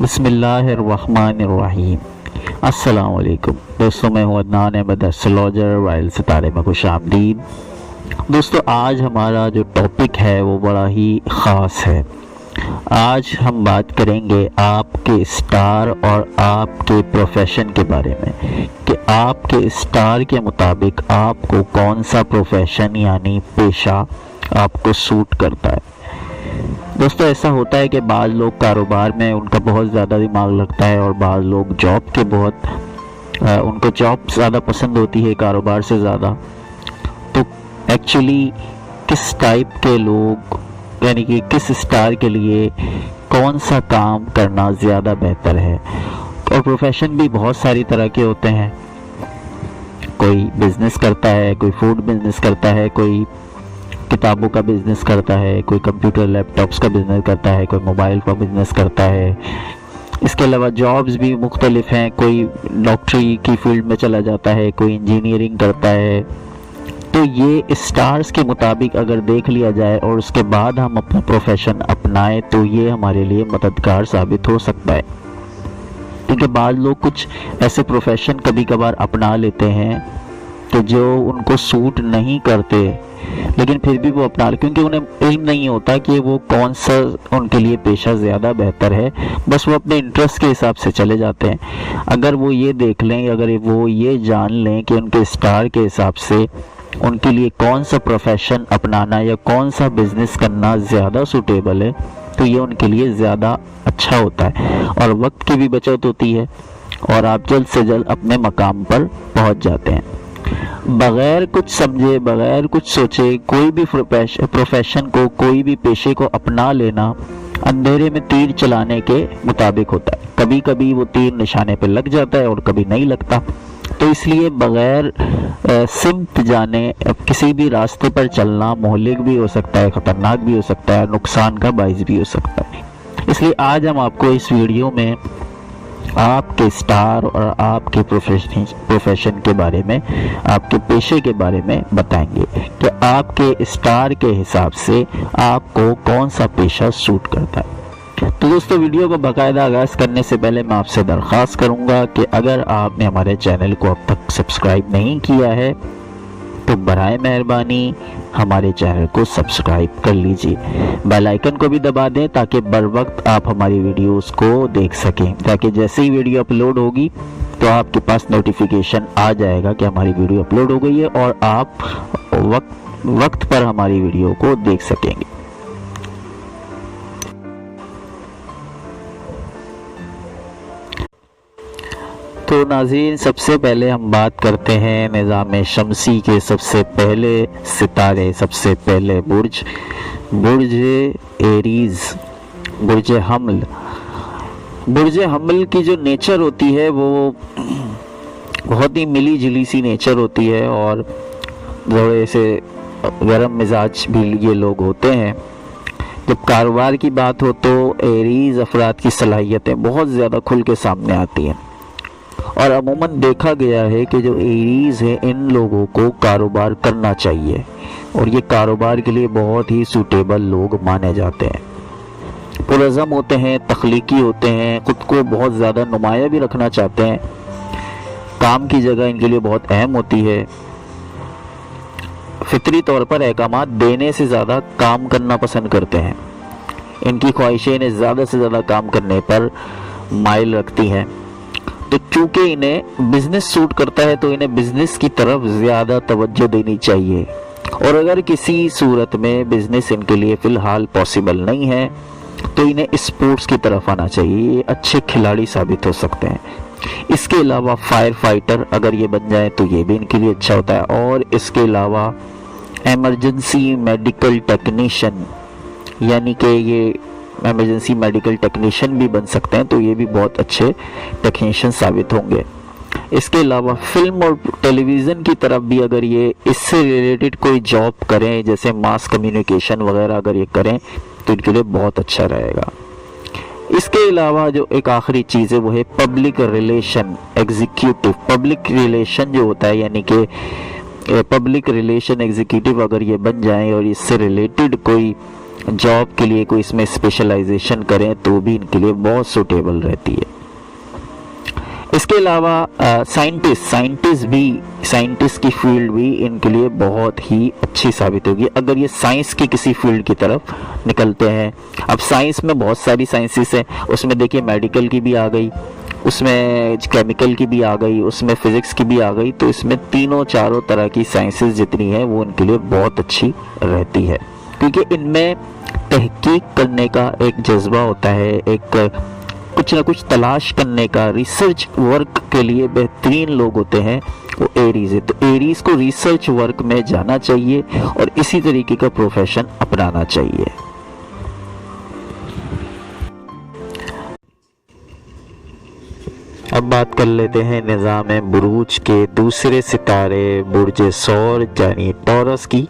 बिस्मिल्लाहिर्रहमानिर्रहीम। अस्सलाम वालेकुम दोस्तों, मैं हूं अदनान अहमद एस्ट्रोलॉजर वाइल्ड सितारे में खुश आमदीद। दोस्तों, आज हमारा जो टॉपिक है वो बड़ा ही ख़ास है। आज हम बात करेंगे आपके स्टार और आपके प्रोफेशन के बारे में कि आपके स्टार के मुताबिक आपको कौन सा प्रोफेशन यानी पेशा आपको सूट करता है। दोस्तों, ऐसा होता है कि बाज़ लोग कारोबार में उनका बहुत ज़्यादा दिमाग लगता है और बाज़ लोग जॉब के उनको जॉब ज़्यादा पसंद होती है कारोबार से ज़्यादा। तो एक्चुअली किस टाइप के लोग यानी कि किस स्टार के लिए कौन सा काम करना ज़्यादा बेहतर है। और प्रोफेशन भी बहुत सारी तरह के होते हैं। कोई बिज़नेस करता है, कोई फूड बिज़नेस करता है, कोई किताबों का बिज़नेस करता है, कोई कंप्यूटर लैपटॉप्स का बिज़नेस करता है, कोई मोबाइल का बिज़नेस करता है। इसके अलावा जॉब्स भी मुख्तलिफ हैं। कोई डॉक्टरी की फील्ड में चला जाता है, कोई इंजीनियरिंग करता है। तो ये स्टार्स के मुताबिक अगर देख लिया जाए और उसके बाद हम अपना प्रोफेशन अपनाएं तो ये हमारे लिए मददगार साबित हो सकता है। क्योंकि बाद लोग कुछ ऐसे प्रोफेशन कभी कभार अपना लेते हैं तो जो उनको सूट नहीं करते, लेकिन फिर भी वो अपना, क्योंकि उन्हें इल्म नहीं होता कि वो कौन सा उनके लिए पेशा ज़्यादा बेहतर है। बस वो अपने इंटरेस्ट के हिसाब से चले जाते हैं। अगर वो ये देख लें, अगर वो ये जान लें कि उनके स्टार के हिसाब से उनके लिए कौन सा प्रोफेशन अपनाना या कौन सा बिज़नेस करना ज़्यादा सूटेबल है, तो ये उनके लिए ज़्यादा अच्छा होता है और वक्त की भी बचत होती है और आप जल्द से जल्द अपने मकाम पर पहुंच जाते हैं। बगैर कुछ समझे, बगैर कुछ सोचे कोई भी प्रोफेशन को, कोई भी पेशे को अपना लेना अंधेरे में तीर चलाने के मुताबिक होता है। कभी कभी वो तीर निशाने पे लग जाता है और कभी नहीं लगता। तो इसलिए बगैर सिमत जाने किसी भी रास्ते पर चलना मोहलिक भी हो सकता है, ख़तरनाक भी हो सकता है, नुकसान का बाइस भी हो सकता है। इसलिए आज हम आपको इस वीडियो में आपके स्टार और आपके प्रोफेशन के बारे में, आपके पेशे के बारे में बताएंगे कि आपके स्टार के हिसाब से आपको कौन सा पेशा सूट करता है। तो दोस्तों, वीडियो को बाकायदा आगाज़ करने से पहले मैं आपसे दरख्वास्त करूंगा कि अगर आपने हमारे चैनल को अब तक सब्सक्राइब नहीं किया है तो बराए मेहरबानी हमारे चैनल को सब्सक्राइब कर लीजिए। बेल आइकन को भी दबा दें ताकि बर वक्त आप हमारी वीडियोस को देख सकें, ताकि जैसे ही वीडियो अपलोड होगी तो आपके पास नोटिफिकेशन आ जाएगा कि हमारी वीडियो अपलोड हो गई है और आप वक्त पर हमारी वीडियो को देख सकेंगे। तो नाज़रीन, सबसे पहले हम बात करते हैं निज़ाम शमसी के सबसे पहले सितारे, सबसे पहले बुर्ज एरीज़, बुर्ज हमल। बुर्ज हमल की जो नेचर होती है वो बहुत ही मिली जुली सी नेचर होती है और थोड़े से गर्म मिजाज भी ये लोग होते हैं। जब कारोबार की बात हो तो एरीज़ अफराद की सलाहियतें बहुत ज़्यादा खुल के सामने आती हैं और अमूमन देखा गया है कि जो एरीज़ है इन लोगों को कारोबार करना चाहिए और ये कारोबार के लिए बहुत ही सूटेबल लोग माने जाते हैं। पुरज़म होते हैं, तख्लीकी होते हैं, ख़ुद को बहुत ज़्यादा नुमाया भी रखना चाहते हैं। काम की जगह इनके लिए बहुत अहम होती है। फितरी तौर पर अहकामात देने से ज़्यादा काम करना पसंद करते हैं। इनकी ख्वाहिशें इन्हें ज़्यादा से ज़्यादा काम करने पर माइल रखती हैं। तो चूँकि इन्हें बिज़नेस सूट करता है तो इन्हें बिज़नेस की तरफ ज़्यादा तवज्जो देनी चाहिए और अगर किसी सूरत में बिज़नेस इनके लिए फ़िलहाल पॉसिबल नहीं है तो इन्हें स्पोर्ट्स की तरफ आना चाहिए। ये अच्छे खिलाड़ी साबित हो सकते हैं। इसके अलावा फायर फाइटर अगर ये बन जाए तो ये भी इनके लिए अच्छा होता है और इसके अलावा एमरजेंसी मेडिकल टेक्नीशियन यानी कि ये एमरजेंसी मेडिकल टेक्नीशियन भी बन सकते हैं, तो ये भी बहुत अच्छे टेक्नीशियन साबित होंगे। इसके अलावा फिल्म और टेलीविज़न की तरफ भी अगर ये इससे रिलेटेड कोई जॉब करें, जैसे मास कम्युनिकेशन वगैरह अगर ये करें तो इनके लिए बहुत अच्छा रहेगा। इसके अलावा जो एक आखिरी चीज़ है वो है public relation executive. Public relation जो होता है यानी कि पब्लिक रिलेशन एग्जीक्यूटिव अगर ये बन जाएं और इससे रिलेटेड कोई जॉब के लिए कोई इसमें स्पेशलाइजेशन करें तो भी इनके लिए बहुत सूटेबल रहती है। इसके अलावा साइंटिस्ट की फील्ड भी इनके लिए बहुत ही अच्छी साबित होगी अगर ये साइंस की किसी फील्ड की तरफ निकलते हैं। अब साइंस में बहुत सारी साइंसेस हैं, उसमें देखिए मेडिकल की भी आ गई, उसमें केमिकल की भी आ गई, उसमें फिजिक्स की भी आ गई, तो इसमें तीनों चारों तरह की साइंसेस जितनी है वो इनके लिए बहुत अच्छी रहती है, क्योंकि इनमें तहकीक करने का एक जज्बा होता है, एक कुछ ना कुछ तलाश करने का, रिसर्च वर्क के लिए बेहतरीन लोग होते हैं वो एरीज है। तो एरीज को रिसर्च वर्क में जाना चाहिए और इसी तरीके का प्रोफेशन अपनाना चाहिए। अब बात कर लेते हैं निज़ाम बुरूज के दूसरे सितारे बुर्ज सौर यानी टॉरस की।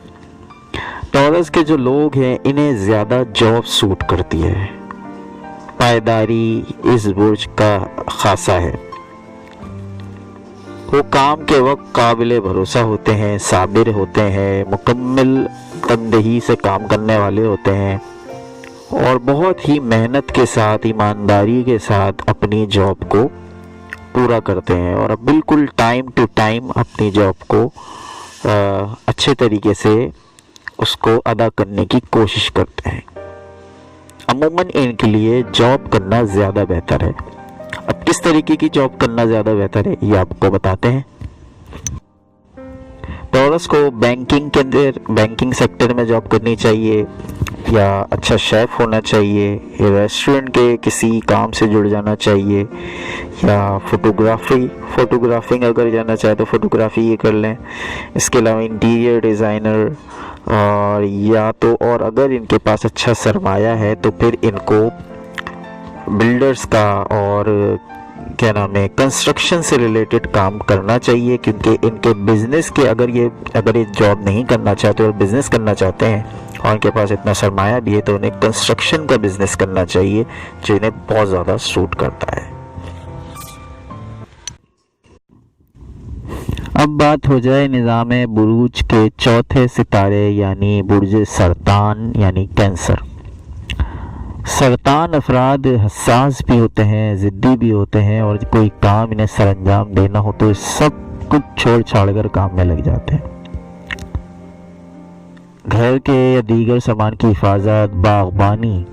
टॉरस के जो लोग हैं इन्हें ज़्यादा जॉब सूट करती है, पायदारी इस बुर्ज का खासा है। वो काम के वक्त काबिल भरोसा होते हैं, साबिर होते हैं, मुकम्मल तनदेही से काम करने वाले होते हैं और बहुत ही मेहनत के साथ, ईमानदारी के साथ अपनी जॉब को पूरा करते हैं और अब बिल्कुल टाइम टू टाइम अपनी जॉब को अच्छे तरीके से उसको अदा करने की कोशिश करते हैं। अमूमन इनके लिए जॉब करना ज़्यादा बेहतर है। अब किस तरीके की जॉब करना ज़्यादा बेहतर है ये आपको बताते हैं। टॉरस को बैंकिंग के अंदर, बैंकिंग सेक्टर में जॉब करनी चाहिए, या अच्छा शेफ़ होना चाहिए, या रेस्टोरेंट के किसी काम से जुड़ जाना चाहिए, या फोटोग्राफिंग अगर जाना चाहे तो फोटोग्राफी ये कर लें। इसके अलावा इंटीरियर डिज़ाइनर और या तो और अगर इनके पास अच्छा सरमाया है तो फिर इनको बिल्डर्स का और क्या नाम है कंस्ट्रक्शन से रिलेटेड काम करना चाहिए, क्योंकि इनके बिजनेस के अगर ये जॉब नहीं करना चाहते और बिजनेस करना चाहते हैं और इनके पास इतना सरमाया भी है तो उन्हें कंस्ट्रक्शन का बिजनेस करना चाहिए जो इन्हें बहुत ज़्यादा सूट करता है। अब बात हो जाए निज़ाम बुरूज के चौथे सितारे यानी बुर्ज सरतान यानी कैंसर। सरतान अफराद हसास भी होते हैं, ज़िद्दी भी होते हैं और कोई काम इन्हें सरअंजाम देना हो तो सब कुछ छोड़ छाड़ कर काम में लग जाते हैं। घर के या दीगर सामान की हिफाजत, बागबानी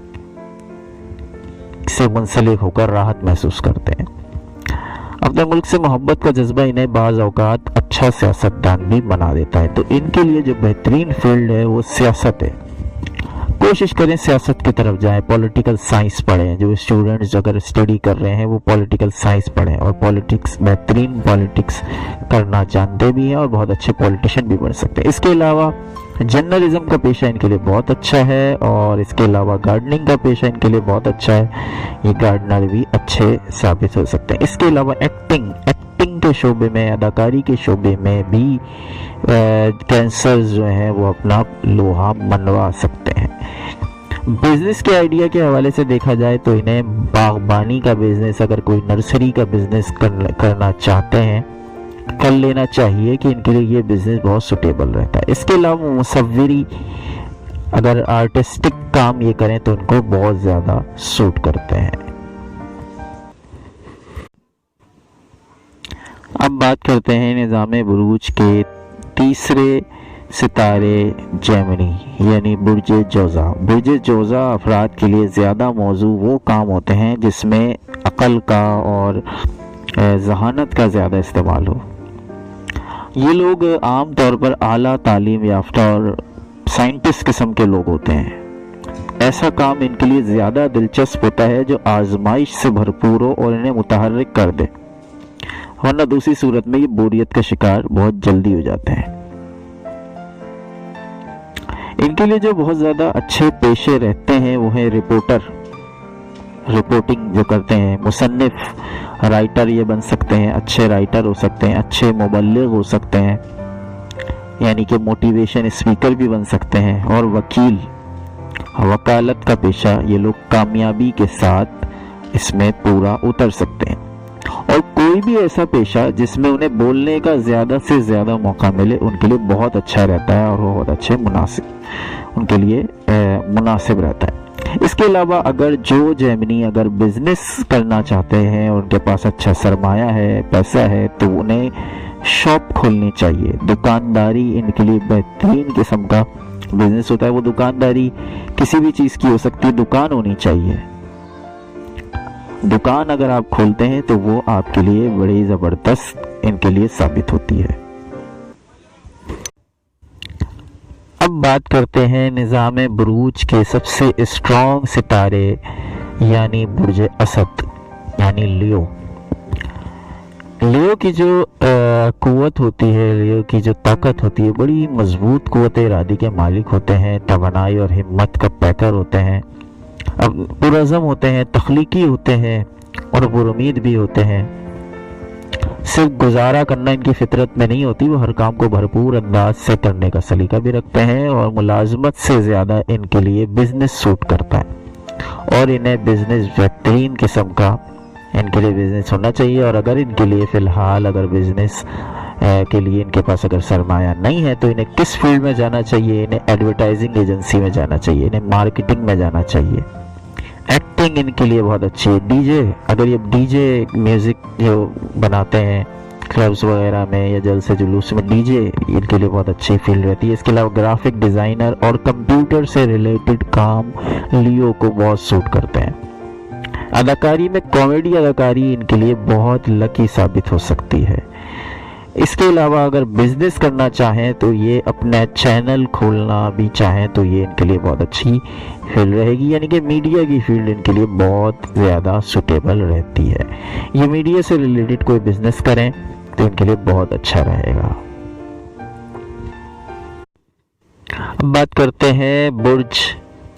से मुंसलिक होकर राहत महसूस करते हैं। अपने मुल्क से मोहब्बत का जज्बा इन्हें बाज़ औक़ात अच्छा सियासतदान भी बना देता है। तो इनके लिए जो बेहतरीन फील्ड है वो सियासत है। कोशिश करें सियासत की तरफ जाएं, पॉलिटिकल साइंस पढ़ें। जो स्टूडेंट्स अगर स्टडी कर रहे हैं वो पॉलिटिकल साइंस पढ़ें और बेहतरीन पॉलिटिक्स करना जानते भी हैं और बहुत अच्छे पॉलिटिशियन भी बन सकते हैं। इसके अलावा जर्नलिज्म का पेशा इनके लिए बहुत अच्छा है और इसके अलावा गार्डनिंग का पेशा इनके लिए बहुत अच्छा है। ये गार्डनर भी अच्छे साबित हो सकते हैं। इसके अलावा एक्टिंग के शोबे में, अदाकारी के शोबे में भी कैंसर्स जो हैं वो अपना लोहा मनवा सकते हैं। बिजनेस के आइडिया के हवाले से देखा जाए तो इन्हें बागबानी का बिजनेस, अगर कोई नर्सरी का बिजनेस करना चाहते हैं कर लेना चाहिए कि इनके लिए ये बिजनेस बहुत सुटेबल रहता है। इसके अलावा मुसव्विरी, अगर आर्टिस्टिक काम ये करें तो इनको बहुत ज़्यादा सूट करते हैं। अब बात करते हैं निज़ाम बुरूज के तीसरे सितारे जेमिनी यानी बुर्ज जोज़ा। बुर्ज जोज़ा अफराद के लिए ज़्यादा मौजू वो काम होते हैं जिसमें अक़ल का और ज़हानत का ज़्यादा इस्तेमाल हो। ये लोग आम तौर पर आला तालीम याफ्ता और साइंटिस्ट किस्म के लोग होते हैं। ऐसा काम इनके लिए ज़्यादा दिलचस्प होता है जो आजमाइश से भरपूर हो और इन्हें मुतहर्रिक कर दे, वरना दूसरी सूरत में ये बोरियत का शिकार बहुत जल्दी हो जाते हैं। इनके लिए जो बहुत ज़्यादा अच्छे पेशे रहते हैं वो है रिपोर्टिंग जो करते हैं, मुसन्निफ, राइटर ये बन सकते हैं, अच्छे राइटर हो सकते हैं, अच्छे मुबल्लिग हो सकते हैं यानी कि मोटिवेशन स्पीकर भी बन सकते हैं, और वकील, वकालत का पेशा ये लोग कामयाबी के साथ इसमें पूरा उतर सकते हैं। और कोई भी ऐसा पेशा जिसमें उन्हें बोलने का ज़्यादा से ज़्यादा मौका मिले उनके लिए बहुत अच्छा रहता है और वो बहुत अच्छे उनके लिए मुनासिब रहता है। इसके अलावा अगर जो जेमिनी अगर बिजनेस करना चाहते हैं और उनके पास अच्छा सरमाया है, पैसा है, तो उन्हें शॉप खोलनी चाहिए। दुकानदारी इनके लिए बेहतरीन किस्म का बिजनेस होता है। वो दुकानदारी किसी भी चीज़ की हो सकती है, दुकान होनी चाहिए। दुकान अगर आप खोलते हैं तो वो आपके लिए बड़ी ज़बरदस्त इनके लिए साबित होती है। अब बात करते हैं निज़ाम बुरूज के सबसे स्ट्रॉन्ग सितारे यानी बुर्ज असद यानी लियो। लियो की जो कुव्वत होती है, लियो की जो ताकत होती है, बड़ी मजबूत कुव्वत इरादी के मालिक होते हैं, तवानाई और हिम्मत का पैकर होते हैं, अब पुरज़म होते हैं, तख्लीकी होते हैं और पुरुमीद भी होते हैं। सिर्फ गुजारा करना इनकी फितरत में नहीं होती, वो हर काम को भरपूर अंदाज से करने का सलीका भी रखते हैं और मुलाजमत से ज़्यादा इनके लिए बिजनेस सूट करता है और इन्हें बिजनेस बेहतरीन किस्म का इनके लिए बिजनेस होना चाहिए। और अगर इनके लिए फ़िलहाल अगर बिजनेस के लिए इनके पास अगर सरमाया नहीं है तो इन्हें किस फील्ड में जाना चाहिए? इन्हें एडवर्टाइजिंग एजेंसी में जाना चाहिए, इन्हें मार्केटिंग में जाना चाहिए। एक्टिंग इनके लिए बहुत अच्छी है। डीजे, अगर ये डीजे म्यूज़िक जो बनाते हैं क्लब्स वगैरह में या जलसे जुलूस में, डीजे इनके लिए बहुत अच्छी फील्ड रहती है। इसके अलावा ग्राफिक डिज़ाइनर और कंप्यूटर से रिलेटेड काम लियो को बहुत सूट करते हैं। अदाकारी में कॉमेडी अदाकारी इनके लिए बहुत लकी साबित हो सकती है। इसके अलावा अगर बिजनेस करना चाहें तो ये अपना चैनल खोलना भी चाहें तो ये इनके लिए बहुत अच्छी फील्ड रहेगी, यानी कि मीडिया की फील्ड इनके लिए बहुत ज़्यादा सूटेबल रहती है। ये मीडिया से रिलेटेड कोई बिजनेस करें तो इनके लिए बहुत अच्छा रहेगा। अब बात करते हैं बुर्ज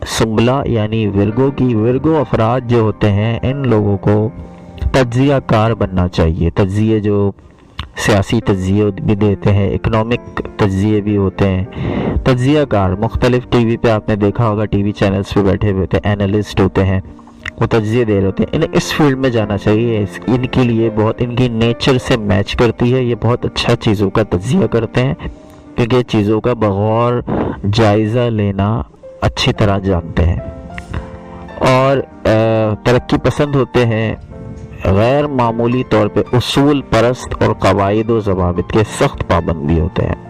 सुंबला यानी विर्गो की। विर्गो अफराद जो होते हैं, इन लोगों को तज्जिया कार बनना चाहिए। तज्जिए जो सियासी तज्जिए भी देते हैं, इकोनॉमिक तज्जिए भी होते हैं। तज्जिया कार मुख्तलिफ टीवी पे आपने देखा होगा, टीवी चैनल्स पे बैठे हुए होते हैं, एनालिस्ट होते हैं, वो तज्जिए दे रहे होते हैं। इन्हें इस फील्ड में जाना चाहिए। इनके लिए बहुत इनकी नेचर से मैच करती है। ये बहुत अच्छा चीज़ों का तज्जिया करते हैं क्योंकि चीज़ों का बगौर जायज़ा लेना अच्छी तरह जानते हैं और तरक्की पसंद होते हैं। गैर मामूली तौर पे उसूल परस्त और कवायद व ज़वाबित के सख्त पाबंद भी होते हैं।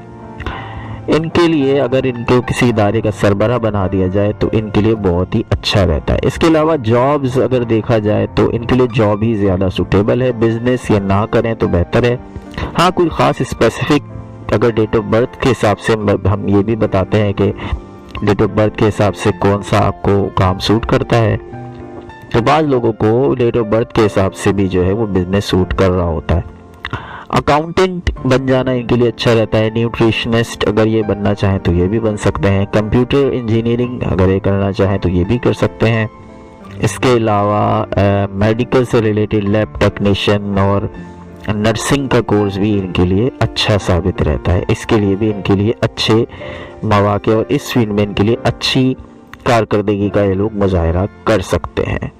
इनके लिए अगर इनको किसी इदारे का सरबरा बना दिया जाए तो इनके लिए बहुत ही अच्छा रहता है। इसके अलावा जॉब्स अगर देखा जाए तो इनके लिए जॉब ही ज़्यादा सूटेबल है। बिजनेस ये ना करें तो बेहतर है। हाँ, कोई ख़ास स्पेसिफिक अगर डेट ऑफ बर्थ के हिसाब से हम ये भी बताते हैं कि डेट ऑफ बर्थ के हिसाब से कौन सा आपको काम सूट करता है, तो बाज़ लोगों को डेट ऑफ बर्थ के हिसाब से भी जो है वो बिजनेस सूट कर रहा होता है। अकाउंटेंट बन जाना इनके लिए अच्छा रहता है। न्यूट्रिशनिस्ट अगर ये बनना चाहें तो ये भी बन सकते हैं। कंप्यूटर इंजीनियरिंग अगर ये करना चाहें तो ये भी कर सकते हैं। इसके अलावा मेडिकल से रिलेटेड लैब टेक्नीशियन और नर्सिंग का कोर्स भी इनके लिए अच्छा साबित रहता है। इसके लिए भी इनके लिए अच्छे मौके और इस फील्ड में इनके लिए अच्छी कारकर्दगी का ये लोग मुजाहरा कर सकते हैं।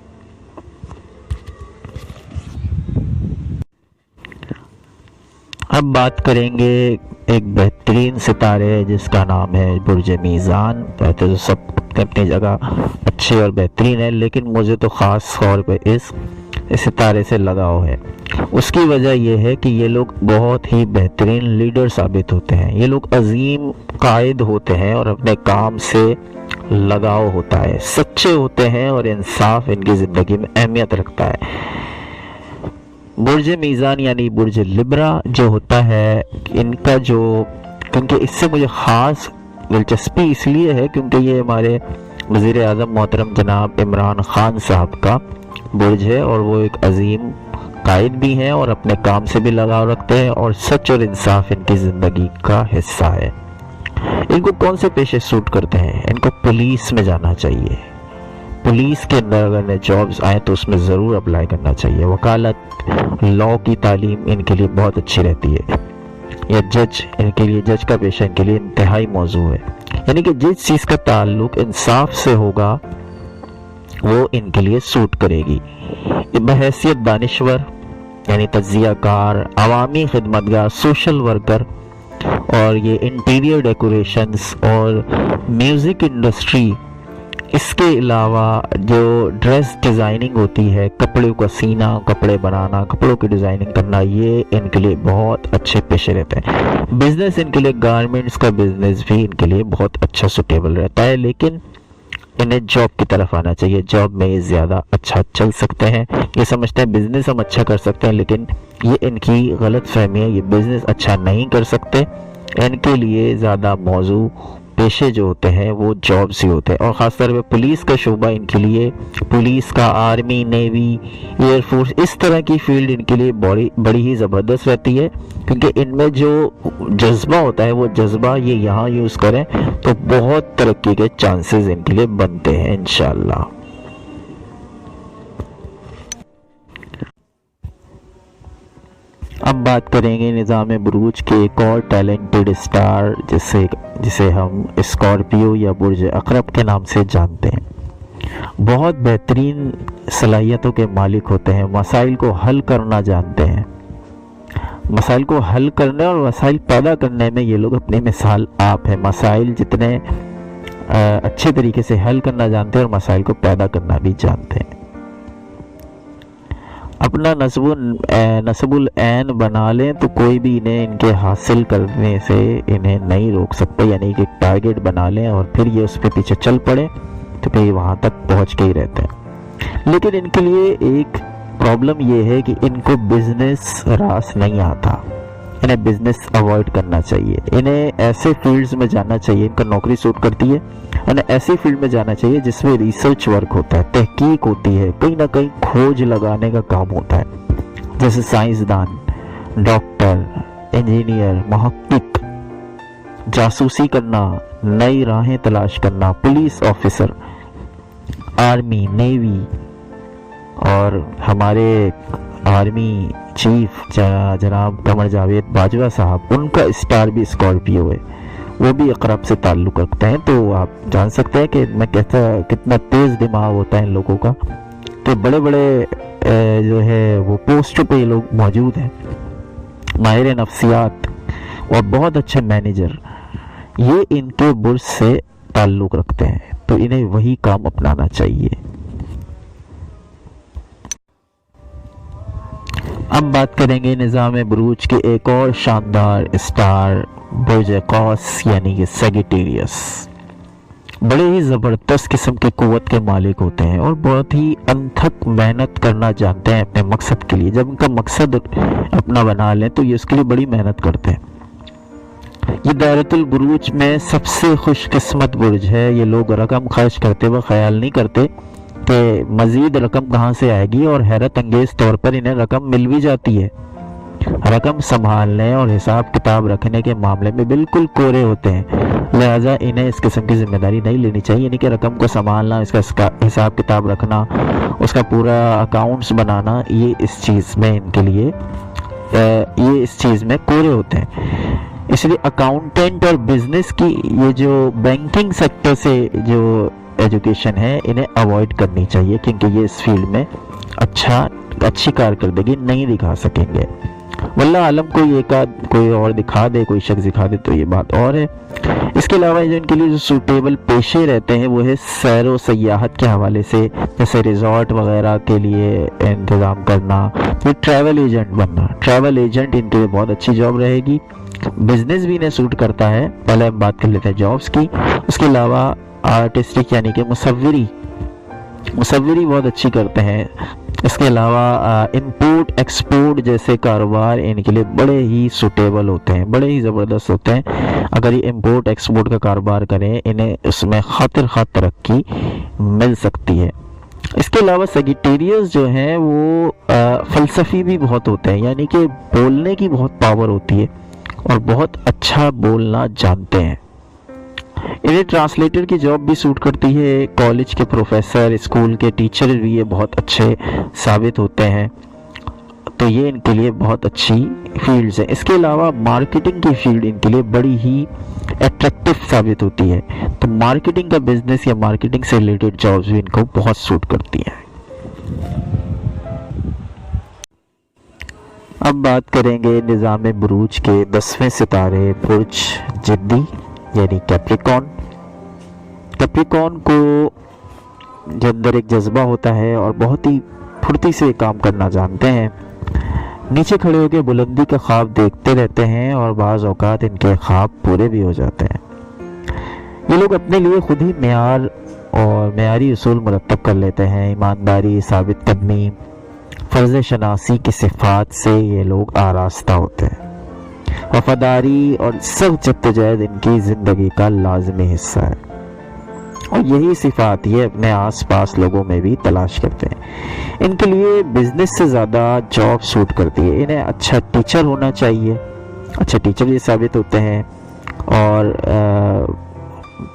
अब बात करेंगे एक बेहतरीन सितारे जिसका नाम है बुर्ज मीज़ान। वैसे तो सब अपनी जगह अच्छे और बेहतरीन है, लेकिन मुझे तो ख़ास तौर पे इस सितारे से लगाव है। उसकी वजह यह है कि ये लोग बहुत ही बेहतरीन लीडर साबित होते हैं। ये लोग अजीम कायद होते हैं और अपने काम से लगाव होता है, सच्चे होते हैं और इंसाफ इनकी ज़िंदगी में अहमियत रखता है। बुर्ज मीज़ान यानी बुर्ज लिब्रा जो होता है, इनका जो क्योंकि इससे मुझे ख़ास दिलचस्पी इसलिए है क्योंकि ये हमारे वज़ीर आज़म मोहतरम जनाब इमरान ख़ान साहब का बुर्ज है और वो एक अजीम कायद भी हैं और अपने काम से भी लगाव रखते हैं और सच और इंसाफ इनकी ज़िंदगी का हिस्सा है। इनको कौन से पेशे सूट करते हैं? इनको पुलिस में जाना चाहिए। पुलिस के अंदर अगर जॉब्स आए तो उसमें ज़रूर अप्लाई करना चाहिए। वकालत, लॉ की तालीम इनके लिए बहुत अच्छी रहती है। या जज, इनके लिए जज का पेशा इनके लिए इंतहाई मौजू है। यानी कि जिस चीज़ का ताल्लुक इंसाफ से होगा वो इनके लिए सूट करेगी। बहैसियत दानिश्वर यानी तज्जिया कार, अवामी खिदमतगार, सोशल वर्कर, और ये इंटीरियर डेकोरेशंस और म्यूज़िक इंडस्ट्री। इसके अलावा जो ड्रेस डिज़ाइनिंग होती है, कपड़ों का सीना, कपड़े बनाना, कपड़ों की डिज़ाइनिंग करना, ये इनके लिए बहुत अच्छे पेशे रहते हैं। बिज़नेस इनके लिए, गारमेंट्स का बिज़नेस भी इनके लिए बहुत अच्छा सूटेबल रहता है, लेकिन इन्हें जॉब की तरफ आना चाहिए। जॉब में ये ज़्यादा अच्छा चल सकते हैं। ये समझते हैं बिज़नेस हम अच्छा कर सकते हैं, लेकिन ये इनकी गलत फहमी है। ये बिज़नेस अच्छा नहीं कर सकते। इनके लिए ज़्यादा मौजू पेशे जो होते हैं वो जॉब्स ही होते हैं, और ख़ासतौर पे पुलिस का शोबा इनके लिए, पुलिस का, आर्मी, नेवी, एयरफोर्स, इस तरह की फील्ड इनके लिए बड़ी ही ज़बरदस्त रहती है, क्योंकि इनमें जो जज्बा होता है वो जज्बा ये यहाँ यूज़ करें तो बहुत तरक्की के चांसेस इनके लिए बनते हैं इंशाल्लाह। अब बात करेंगे निज़ाम बुरूज के एक और टैलेंटेड स्टार जिसे हम स्कॉर्पियो या बुर्ज अकरब के नाम से जानते हैं। बहुत बेहतरीन सलाहियतों के मालिक होते हैं, मसाइल को हल करना जानते हैं। मसाइल को हल करने और मसाइल पैदा करने में ये लोग अपनी मिसाल आप हैं। मसाइल जितने अच्छे तरीके से हल करना जानते हैं और मसाइल को पैदा करना भी जानते हैं। अपना नस्बुल ऐन बना लें तो कोई भी इन्हें इनके हासिल करने से इन्हें नहीं रोक सकता, यानी कि टारगेट बना लें और फिर ये उस पे पीछे चल पड़े तो फिर वहाँ तक पहुँच के ही रहते हैं। लेकिन इनके लिए एक प्रॉब्लम ये है कि इनको बिजनेस रास नहीं आता। इन्हें बिजनेस अवॉइड करना चाहिए। इन्हें ऐसे फील्ड्स में जाना चाहिए, इनका नौकरी सूट करती है, इन्हें ऐसी फील्ड में जाना चाहिए जिसमें रिसर्च वर्क होता है, तहकीक होती है, कहीं ना कहीं खोज लगाने का काम होता है, जैसे साइंसदान, डॉक्टर, इंजीनियर, मुहक्किक, जासूसी करना, नई राहें तलाश करना, पुलिस ऑफिसर, आर्मी, नेवी, और हमारे आर्मी चीफ जनाब कमर जावेद बाजवा साहब, उनका स्टार भी स्कॉर्पियो है, वो भी अकरब से ताल्लुक़ रखते हैं। तो आप जान सकते हैं कि मैं कहता कितना तेज़ दिमाग होता है इन लोगों का। तो बड़े बड़े जो है वो पोस्टों पे ये लोग मौजूद हैं, माहिर नफ्सियात और बहुत अच्छे मैनेजर, ये इनके बुर्ज से ताल्लुक़ रखते हैं, तो इन्हें वही काम अपनाना चाहिए। अब बात करेंगे निज़ाम बुरूज के एक और शानदार स्टार बुर्ज कौस यानी कि सेगिटेरियस। बड़े ही ज़बरदस्त किस्म के क़ुव्वत के मालिक होते हैं और बहुत ही अनथक मेहनत करना जानते हैं अपने मकसद के लिए। जब उनका मकसद अपना बना लें तो ये उसके लिए बड़ी मेहनत करते हैं। ये दायरतुल बुरूज में सबसे खुशकिस्मत बुर्ज है। ये लोग रकम खर्च करते हुए ख्याल नहीं करते कि मज़ीद रकम कहाँ से आएगी, और हैरत अंगेज़ तौर पर इन्हें रकम मिल भी जाती है। रकम संभालने और हिसाब किताब रखने के मामले में बिल्कुल कोरे होते हैं, लिहाजा इन्हें इस किस्म की जिम्मेदारी नहीं लेनी चाहिए। यानी कि रकम को संभालना, इसका हिसाब किताब रखना, उसका पूरा अकाउंट्स बनाना, ये इस चीज़ में इनके लिए ये इस चीज़ में कोरे होते हैं। इसलिए अकाउंटेंट और बिजनेस की ये जो बैंकिंग सेक्टर से जो एजुकेशन है इन्हें अवॉइड करनी चाहिए, क्योंकि ये इस फील्ड में अच्छी कारकर्दगी नहीं दिखा सकेंगे। वल्लाह आलम कोई और दिखा दे, कोई शख्स दिखा दे तो ये बात और है। इसके अलावा जो इनके लिए जो सूटेबल पेशे रहते हैं वो है सैर व सयाहत के हवाले से, जैसे रिजॉर्ट वगैरह के लिए इंतज़ाम करना, फिर ट्रैवल एजेंट बनना। ट्रैवल एजेंट इनके लिए बहुत अच्छी जॉब रहेगी। बिजनेस भी इन्हें सूट करता है। पहले हम बात कर लेते हैं जॉब्स की। उसके अलावा आर्टिस्टिक यानी कि मुसव्विरी बहुत अच्छी करते हैं। इसके अलावा इंपोर्ट एक्सपोर्ट जैसे कारोबार इनके लिए बड़े ही सूटेबल होते हैं, बड़े ही ज़बरदस्त होते हैं। अगर ये इंपोर्ट एक्सपोर्ट का कारोबार करें, इन्हें उसमें खातिर तरक्की मिल सकती है। इसके अलावा सेगिटेरियस जो हैं वो फ़लसफ़ी भी बहुत होते हैं, यानी कि बोलने की बहुत पावर होती है और बहुत अच्छा बोलना जानते हैं। इन्हें ट्रांसलेटर की जॉब भी सूट करती है। कॉलेज के प्रोफेसर, स्कूल के टीचर भी ये बहुत अच्छे साबित होते हैं, तो ये इनके लिए बहुत अच्छी फील्ड्स हैं। इसके अलावा मार्केटिंग की फील्ड इनके लिए बड़ी ही अट्रैक्टिव साबित होती है, तो मार्केटिंग का बिजनेस या मार्केटिंग से रिलेटेड जॉब्स भी इनको बहुत सूट करती हैं। अब बात करेंगे निज़ाम बुरूज के 10वें सितारे बुर्ज जिद्दी यानी कैप्रिकॉर्न। कैप्रिकॉर्न को के अंदर एक जज्बा होता है और बहुत ही फुर्ती से काम करना जानते हैं। नीचे खड़े होकर बुलंदी का ख्वाब देखते रहते हैं और बाज़ औक़ात इनके ख्वाब पूरे भी हो जाते हैं। ये लोग अपने लिए खुद ही मेयार और मेयारी उसूल मुरतब कर लेते हैं। ईमानदारी, साबित कदमी, फ़र्ज़ शनासी की सिफ़ात से ये लोग आरास्ता होते हैं। वफ़ादारी और सख्त जद्दोजहद इनकी ज़िंदगी का लाज़मी हिस्सा है और यही सिफ़ात ये अपने आस पास लोगों में भी तलाश करते हैं। इनके लिए बिज़नेस से ज़्यादा जॉब सूट करती है। इन्हें अच्छा टीचर होना चाहिए, अच्छा टीचर ये साबित होते हैं और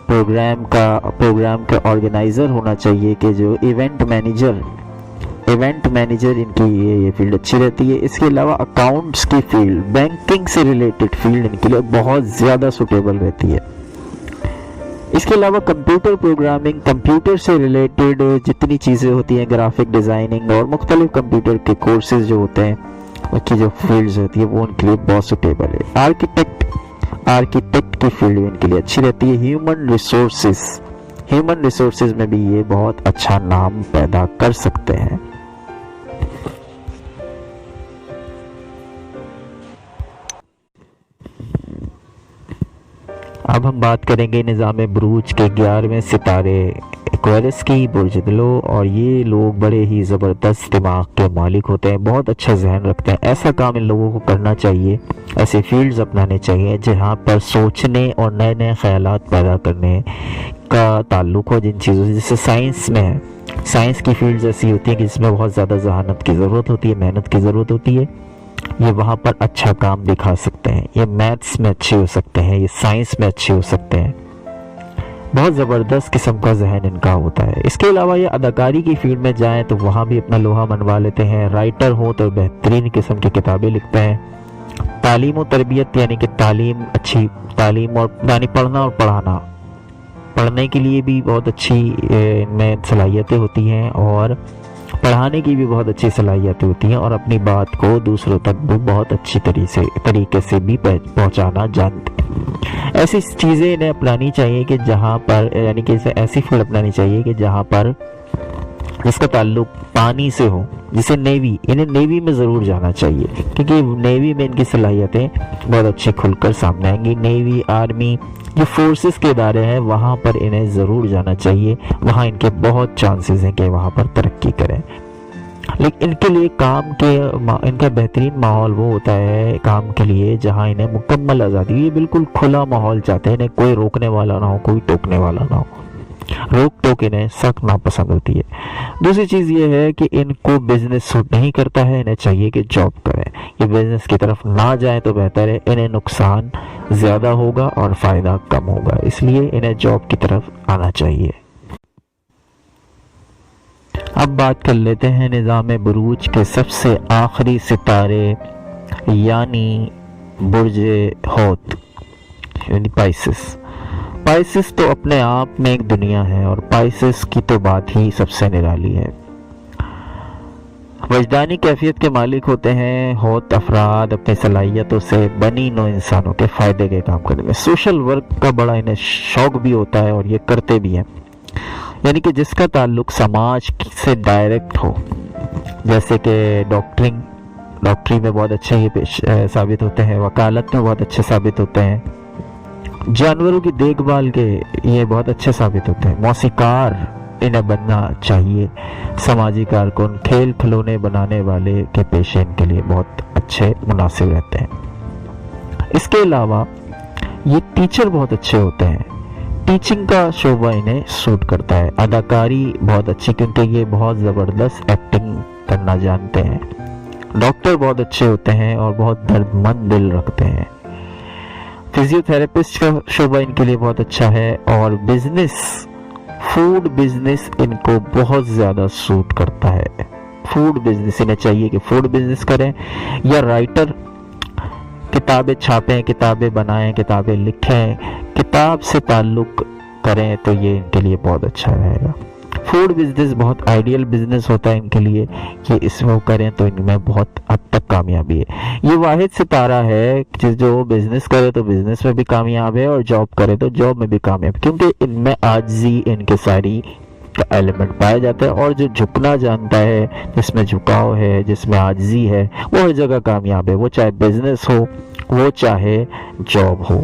प्रोग्राम का ऑर्गेनाइज़र होना चाहिए कि जो इवेंट मैनेजर इनकी ये फील्ड अच्छी रहती है। इसके अलावा अकाउंट्स की फील्ड, बैंकिंग से रिलेटेड फील्ड इनके लिए बहुत ज़्यादा सूटेबल रहती है। इसके अलावा कंप्यूटर प्रोग्रामिंग, कंप्यूटर से रिलेटेड जितनी चीज़ें होती हैं, ग्राफिक डिज़ाइनिंग और मुख्तलिफ कंप्यूटर के कोर्सेज जो होते हैं उनकी जो फील्ड्स होती है वो उनके लिए बहुत सूटेबल है। आर्किटेक्ट की फील्ड इनके लिए अच्छी रहती है। ह्यूमन रिसोर्सेज में भी ये बहुत अच्छा नाम पैदा कर सकते हैं। अब हम बात करेंगे निज़ाम बुरूज के 11वें सितारे एक्वेरियस की, बुर्ज दिलो। और ये लोग बड़े ही ज़बरदस्त दिमाग के मालिक होते हैं, बहुत अच्छा जहन रखते हैं। ऐसा काम इन लोगों को करना चाहिए, ऐसे फील्ड्स अपनाने चाहिए जहाँ पर सोचने और नए नए ख्यालात पैदा करने का ताल्लुक़ हो जिन चीज़ों से। जैसे साइंस में है, साइंस की फील्ड्स ऐसी होती हैं कि जिसमें बहुत ज़्यादा जहानत की ज़रूरत होती है, मेहनत की ज़रूरत होती है। ये वहाँ पर अच्छा काम दिखा सकते हैं। ये मैथ्स में अच्छे हो सकते हैं, ये साइंस में अच्छे हो सकते हैं। बहुत ज़बरदस्त किस्म का जहन इनका होता है। इसके अलावा ये अदाकारी की फील्ड में जाएं तो वहाँ भी अपना लोहा मनवा लेते हैं। राइटर हो तो बेहतरीन किस्म की किताबें लिखते हैं। तालीम और तरबियत यानी कि अच्छी तालीम और यानी पढ़ना और पढ़ाना, पढ़ने के लिए भी बहुत अच्छी इनमें सलाहियतें होती हैं और पढ़ाने की भी बहुत अच्छी सलाहियतें होती हैं और अपनी बात को दूसरों तक भी बहुत अच्छी तरीके से भी पहुंचाना जानते हैं। ऐसी चीज़ें इन्हें अपनानी चाहिए कि जहां पर यानी कि ऐसी फील्ड अपनानी चाहिए कि जहां पर जिसका ताल्लुक पानी से हो, जैसे नेवी। इन्हें नेवी में ज़रूर जाना चाहिए क्योंकि नेवी में इनकी सलाहियतें बहुत अच्छी खुलकर सामने आएंगी। नेवी, आर्मी, जो फोर्सेस के इदारे हैं वहाँ पर इन्हें ज़रूर जाना चाहिए। वहाँ इनके बहुत चांसेस हैं कि वहाँ पर तरक्की करें। लेकिन इनके लिए इनका बेहतरीन माहौल वो होता है काम के लिए जहाँ इन्हें मुकम्मल आज़ादी, ये बिल्कुल खुला माहौल चाहते हैं। इन्हें कोई रोकने वाला ना हो, कोई टोकने वाला ना हो। रोक टोक इन्हें सख्त नापसंद होती है। दूसरी चीज़ ये है कि इनको बिजनेस सूट नहीं करता है, इन्हें चाहिए कि जॉब करें। ये बिजनेस की तरफ ना जाए तो बेहतर है, इन्हें नुकसान ज़्यादा होगा और फ़ायदा कम होगा, इसलिए इन्हें जॉब की तरफ आना चाहिए। अब बात कर लेते हैं निज़ाम बुरूज के सबसे आखिरी सितारे यानी बुर्ज हौत यानी पाइसिस तो अपने आप में एक दुनिया है और पाइसिस की तो बात ही सबसे निराली है। वजदानी कैफियत के मालिक होते हैं हौत अफराद अपनी सलाहियतों से बनी नो इंसानों के फ़ायदे के काम करने में। सोशल वर्क का बड़ा इन्हें शौक भी होता है और ये करते भी हैं, यानी कि जिसका ताल्लुक समाज से डायरेक्ट हो। जैसे कि डॉक्टरी में बहुत अच्छे ये साबित होते हैं, वकालत में बहुत अच्छे साबित होते हैं, जानवरों की देखभाल के ये बहुत अच्छे साबित होते हैं। मौसीकार इन्हें बनना चाहिए। समाजी कारकुन, खेल खिलौने बनाने वाले के पेशे इनके लिए बहुत अच्छे मुनासिब रहते हैं। इसके अलावा ये टीचर बहुत अच्छे होते हैं, टीचिंग का शोबा इन्हें सूट करता है। अदाकारी बहुत अच्छी क्योंकि ये बहुत ज़बरदस्त एक्टिंग करना जानते हैं। डॉक्टर बहुत अच्छे होते हैं और बहुत दर्दमंद दिल रखते हैं। फिजियोथेरेपिस्ट का शोबा इनके लिए बहुत अच्छा है और फूड बिजनेस इनको बहुत ज़्यादा सूट करता है। फूड बिजनेस इन्हें चाहिए कि फूड बिजनेस करें या राइटर, किताबें छापें, किताबें बनाएं, किताबें लिखें, किताब से ताल्लुक़ करें तो ये इनके लिए बहुत अच्छा रहेगा। فوڈ بزنس بہت آئیڈیل بزنس ہوتا ہے ان کے لیے کہ اس میں وہ کریں تو ان میں بہت حد تک کامیابی ہے. یہ واحد ستارہ ہے جو بزنس کرے تو بزنس میں بھی کامیاب ہے اور جاب کرے تو جاب میں بھی کامیاب، کیونکہ ان میں عاجزی ان کے ساری کا ایلیمنٹ پایا جاتا ہے. اور جو جھکنا جانتا ہے، جس میں جھکاؤ ہے، جس میں عاجزی ہے، وہ ہر جگہ کامیاب ہے، وہ چاہے بزنس ہو، وہ چاہے جاب ہو.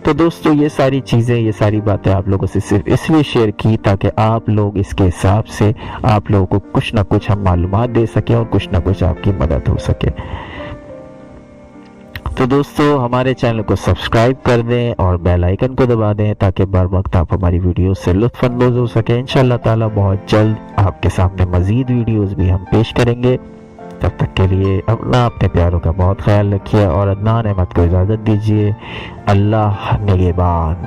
تو دوستو یہ ساری چیزیں، یہ ساری باتیں آپ لوگوں سے صرف اس لیے شیئر کی تاکہ آپ لوگ اس کے حساب سے آپ لوگوں کو کچھ نہ کچھ ہم معلومات دے سکیں اور کچھ نہ کچھ آپ کی مدد ہو سکے. تو دوستو ہمارے چینل کو سبسکرائب کر دیں اور بیل آئیکن کو دبا دیں تاکہ بر وقت آپ ہماری ویڈیوز سے لطف اندوز ہو سکیں. انشاءاللہ تعالی بہت جلد آپ کے سامنے مزید ویڈیوز بھی ہم پیش کریں گے. تب تک کے لیے اپنے پیاروں کا بہت خیال رکھیے اور عدنان احمد کو اجازت دیجیے. اللہ نگہبان.